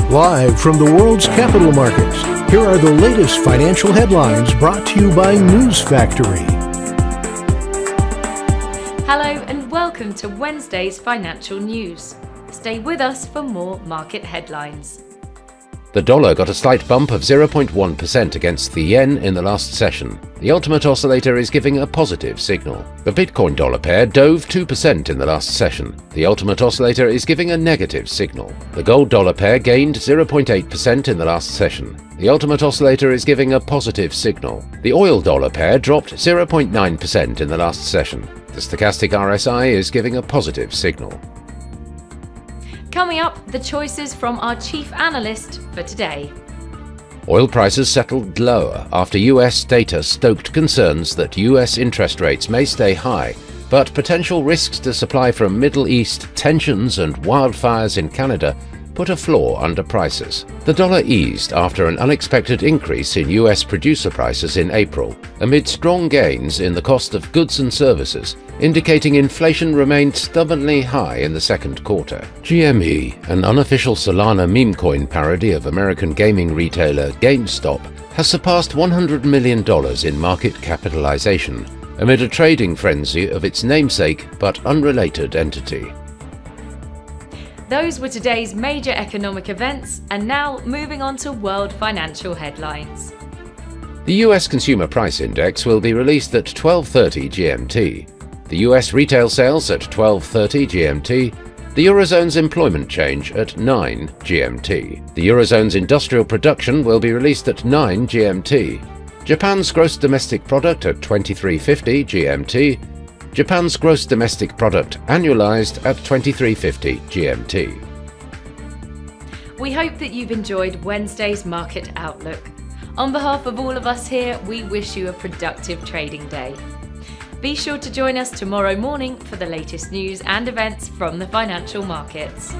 Live from the world's capital markets, here are the latest financial headlines brought to you by News Factory. Hello and welcome to Wednesday's financial news. Stay with us for more market headlines. The dollar got a slight bump of 0.1% against the yen in the last session. The ultimate oscillator is giving a positive signal. The Bitcoin dollar pair dove 2% in the last session. The ultimate oscillator is giving a negative signal. The gold dollar pair gained 0.8% in the last session. The ultimate oscillator is giving a positive signal. The oil dollar pair dropped 0.9% in the last session. The stochastic RSI is giving a positive signal. Coming up, the choices from our chief analyst for today. Oil prices settled lower after US data stoked concerns that US interest rates may stay high, but potential risks to supply from Middle East tensions and wildfires in Canada put a floor under prices. The dollar eased after an unexpected increase in US producer prices in April, amid strong gains in the cost of goods and services, indicating inflation remained stubbornly high in the second quarter. GME, an unofficial Solana meme coin parody of American gaming retailer GameStop, has surpassed $100 million in market capitalization, amid a trading frenzy of its namesake but unrelated entity. Those were today's major economic events, and now moving on to world financial headlines. The US Consumer Price Index will be released at 12:30 GMT. The US retail sales at 12:30 GMT. The Eurozone's employment change at 9 GMT. The Eurozone's industrial production will be released at 9 GMT. Japan's gross domestic product at 23:50 GMT. Japan's gross domestic product annualized at 23:50 GMT. We hope that you've enjoyed Wednesday's market outlook. On behalf of all of us here, we wish you a productive trading day. Be sure to join us tomorrow morning for the latest news and events from the financial markets.